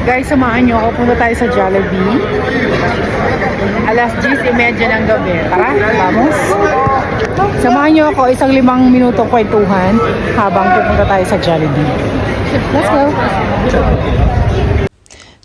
Guys, samahan nyo ako. Punta tayo sa Jollibee. Alas 10:30 ng gabi. Tara, vamos. Samahan nyo ako. Isang 5 minutong kwentuhan habang pupunta tayo sa Jollibee. Let's go.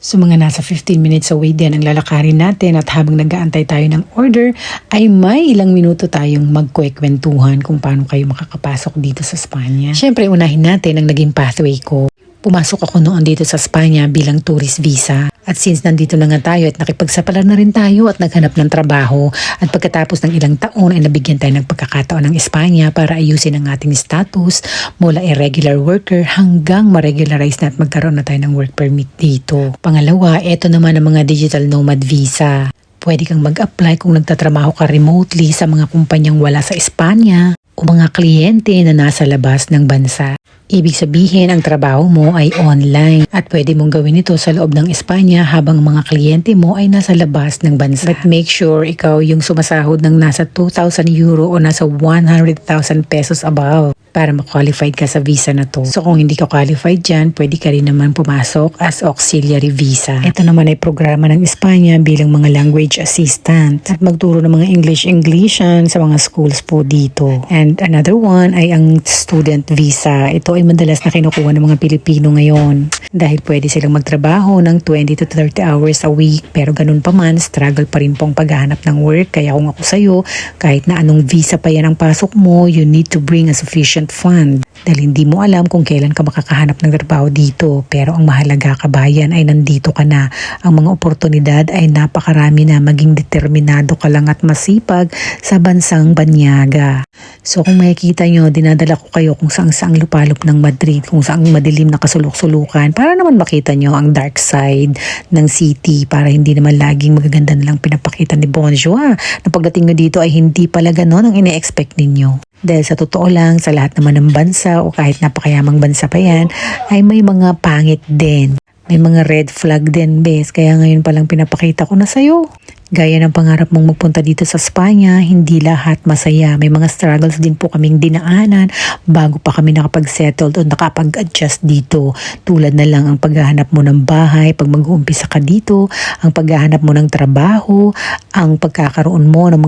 So mga nasa 15 minutes away din ang lalakarin natin at habang nag-aantay tayo ng order ay may ilang minuto tayong magkwekwentuhan kung paano kayo makakapasok dito sa Spanya. Siyempre unahin natin ang naging pathway ko. Pumasok ako noon dito sa Spanya bilang tourist visa. At since nandito na nga tayo at nakipagsapalaran na rin tayo at naghanap ng trabaho at pagkatapos ng ilang taon ay nabigyan tayo ng pagkakataon ng Espanya para ayusin ang ating status mula irregular worker hanggang ma-regularize na at magkaroon na tayo ng work permit dito. Pangalawa, eto naman ang mga digital nomad visa. Pwede kang mag-apply kung nagtatrabaho ka remotely sa mga kumpanyang wala sa Espanya o mga kliyente na nasa labas ng bansa. Ibig sabihin, ang trabaho mo ay online at pwede mong gawin ito sa loob ng Espanya habang mga kliyente mo ay nasa labas ng bansa. But make sure ikaw yung sumasahod ng nasa 2,000 euro o nasa 100,000 pesos above para ma-qualified ka sa visa na to. So kung hindi ka qualified dyan, pwede ka rin naman pumasok as auxiliary visa. Ito naman ay programa ng Espanya bilang mga language assistant at magturo ng mga English-Englishan sa mga schools po dito. And another one ay ang student visa. Ito ay madalas na kinukuha ng mga Pilipino ngayon dahil pwede silang magtrabaho ng 20 to 30 hours a week. Pero ganun pa man, struggle pa rin pong paghahanap ng work. Kaya kung ako sa'yo, kahit na anong visa pa yan ang pasok mo, you need to bring a sufficient fund. Dahil hindi mo alam kung kailan ka makakahanap ng trabaho dito. Pero ang mahalaga kabayan ay nandito ka na. Ang mga oportunidad ay napakarami na, maging determinado ka lang at masipag sa bansang Banyaga. So kung makikita nyo, dinadala ko kayo kung saang lupalop ng Madrid, kung saang madilim na kasulok-sulukan para naman makita nyo ang dark side ng city, para hindi naman laging magaganda na lang pinapakita ni Bonjour na pagdating nyo dito ay hindi pala ganon ang ine-expect ninyo. Dahil sa totoo lang, sa lahat naman ng bansa o kahit napakayamang bansa pa yan, ay may mga pangit din. May mga red flag din, bes. Kaya ngayon palang pinapakita ko na sa'yo. Gaya ng pangarap mong magpunta dito sa Spanya, hindi lahat masaya. May mga struggles din po kaming dinaanan bago pa kami nakapag-settled o nakapag-adjust dito. Tulad na lang ang paghahanap mo ng bahay, pag mag-uumpisa ka dito, ang paghahanap mo ng trabaho, ang pagkakaroon mo ng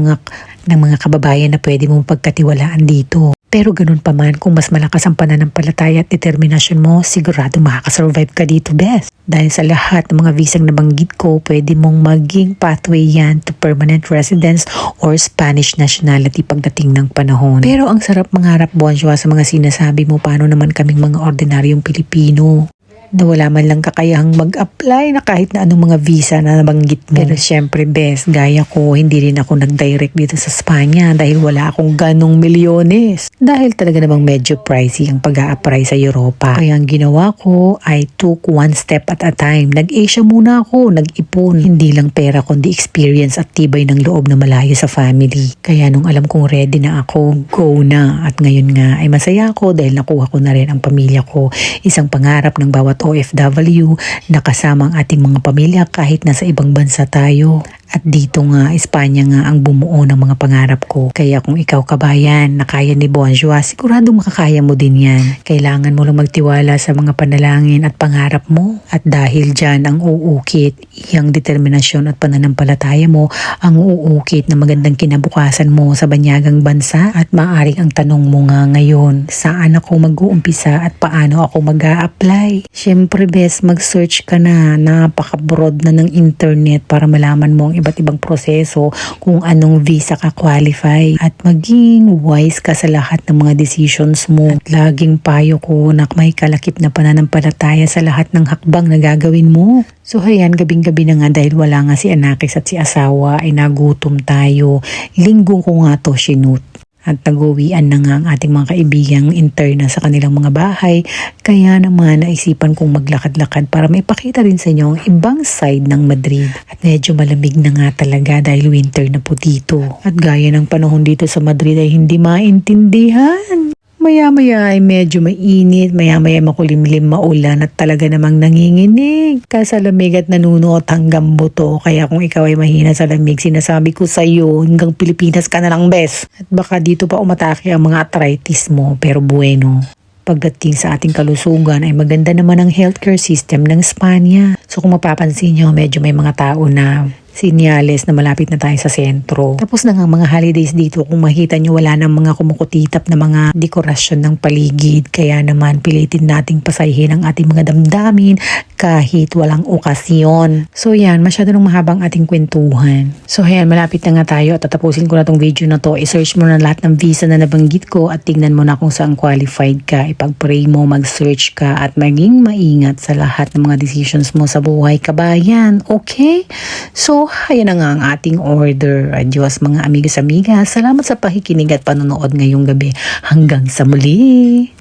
mga kababayan na pwede mong pagkatiwalaan dito. Pero ganun pa man, kung mas malakas ang pananampalataya at determinasyon mo, sigurado makakasurvive ka dito, best. Dahil sa lahat ng mga visang nabanggit ko, pwede mong maging pathway yan to permanent residence or Spanish nationality pagdating ng panahon. Pero ang sarap mangarap, Bonjour, sa mga sinasabi mo, paano naman kaming mga ordinaryong Pilipino na wala man lang kakayahang mag-apply na kahit na anong mga visa na nabanggit mo. Pero syempre, best, gaya ko, hindi rin ako nag-direct dito sa Spanya dahil wala akong ganong milyones. Dahil talaga namang medyo pricey ang pag-a-apply sa Europa. Kaya ang ginawa ko ay took one step at a time. Nag-Asia muna ako, nag-ipon. Hindi lang pera kundi experience at tibay ng loob na malayo sa family. Kaya nung alam kong ready na ako, go na. At ngayon nga ay masaya ako dahil nakuha ko na rin ang pamilya ko. Isang pangarap ng bawat OFW na kasama ang ating mga pamilya kahit nasa ibang bansa tayo. At dito nga, Espanya nga ang bumuo ng mga pangarap ko. Kaya kung ikaw kabayan na kaya ni Bonjour, sigurado makakaya mo din yan. Kailangan mo lang magtiwala sa mga panalangin at pangarap mo. At dahil dyan ang uukit, iyang determinasyon at pananampalataya mo ang uukit na magandang kinabukasan mo sa banyagang bansa. At maaring ang tanong mo nga ngayon, saan ako mag-uumpisa at paano ako mag-a-apply? Siyempre best, mag-search ka na. Napaka-broad na ng internet para malaman mo ang iba't ibang proseso kung anong visa ka qualify at maging wise ka sa lahat ng mga decisions mo. At laging payo ko na may kalakip na pananampalataya sa lahat ng hakbang na gagawin mo. So ayan, gabing-gabi na nga dahil wala nga si Anakis at si asawa ay nagutom tayo. Linggo ko nga to sinut. At nag-uwian na nga ang ating mga kaibigang interna sa kanilang mga bahay. Kaya naman naisipan kong maglakad-lakad para maipakita rin sa inyo ang ibang side ng Madrid. At medyo malamig na nga talaga dahil winter na po dito. At gaya ng panahon dito sa Madrid ay hindi maintindihan. Maya-maya ay medyo mainit, maya-maya makulimlim, maulan at talaga namang nanginginig. Kasalamig at nanunuot hanggang buto. Kaya kung ikaw ay mahina sa lamig, sinasabi ko sa iyo, hanggang Pilipinas ka na lang, bes. At baka dito pa umatake ang mga arthritis mo, pero bueno. pagdating sa ating kalusugan ay maganda naman ang healthcare system ng Spanya. So kung mapapansin nyo, medyo may mga tao na sinyales na malapit na tayo sa sentro. Tapos na nga mga holidays dito, kung makita nyo wala nang mga kumukutitap na mga dekorasyon ng paligid. Kaya naman pilitin nating pasahin ang ating mga damdamin kahit walang okasyon. So yan, masyado nang mahabang ating kwentuhan. So yan, malapit na nga tayo at tatapusin ko na tong video na to. I-search mo na lahat ng visa na nabanggit ko at tignan mo na kung saan qualified ka. Ipag-pray mo, mag-search ka at maging maingat sa lahat ng mga decisions mo sa buhay, kabayan. Okay? So, ayan na nga ang ating order. Adios mga amigas-amigas. Salamat sa pakikinig at panonood ngayong gabi. Hanggang sa muli!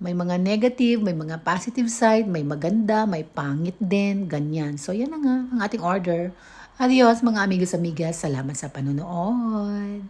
May mga negative, may mga positive side, may maganda, may pangit din, ganyan. So, yan na nga ang ating order. Adios mga amigos-amigas. Salamat sa panonood.